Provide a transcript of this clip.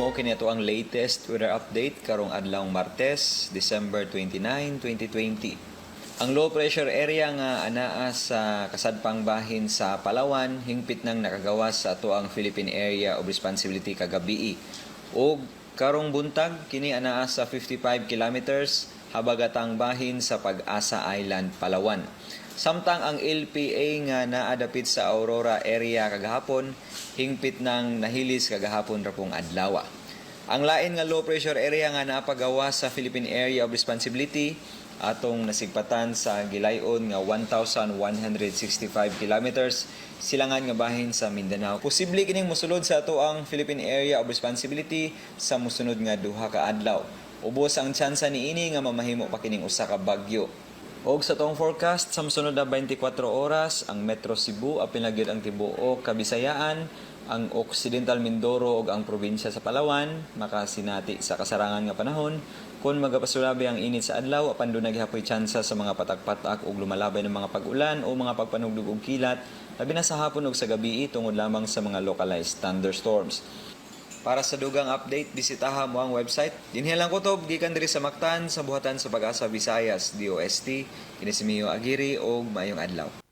Mo kini ato ang latest weather update karong adlawng Martes, December 29, 2020. Ang low pressure area nga anaa sa kasadpang bahin sa Palawan hingpit nang nakagawas sa ato ang Philippine Area of Responsibility kagabi. Og karong buntag kini anaa sa 55 kilometers habagatang bahin sa Pag-asa Island, Palawan. Samtang ang LPA nga naadapit sa Aurora area kagahapon, hingpit nang nahilis kagahapon rapong adlaw. Ang lain nga low pressure area nga napagawa sa Philippine Area of Responsibility atong nasigpatan sa gilayon nga 1,165 kilometers silangan nga bahin sa Mindanao. Posible kining mosulod sa ato ang Philippine Area of Responsibility sa mosunod nga duha ka adlaw. Ubos ang tsansa niini nga mamahimo pa kining usa ka bagyo. Og sa tong forecast sa mosunod na 24 oras, ang Metro Cebu apil na gyud ang tibuok Kabisayaan, ang Occidental Mindoro ug ang probinsya sa Palawan makasinati sa kasarangan nga panahon kun magapasulabi ang init sa adlaw apan dunay gihapoy tsansa sa mga patak-patak ug lumalabay ng mga pag-ulan o mga pagpanugdog og kilat labi na sa hapon ug sa gabii tungod lamang sa mga localized thunderstorms. Para sa dugang update, bisitaha mo ang website. Dinhi lang kutob gikan diri sa Mactan sa buhatan sa Pag-asa Visayas, DOST. Kini si Mio Aguirre og maayong adlaw.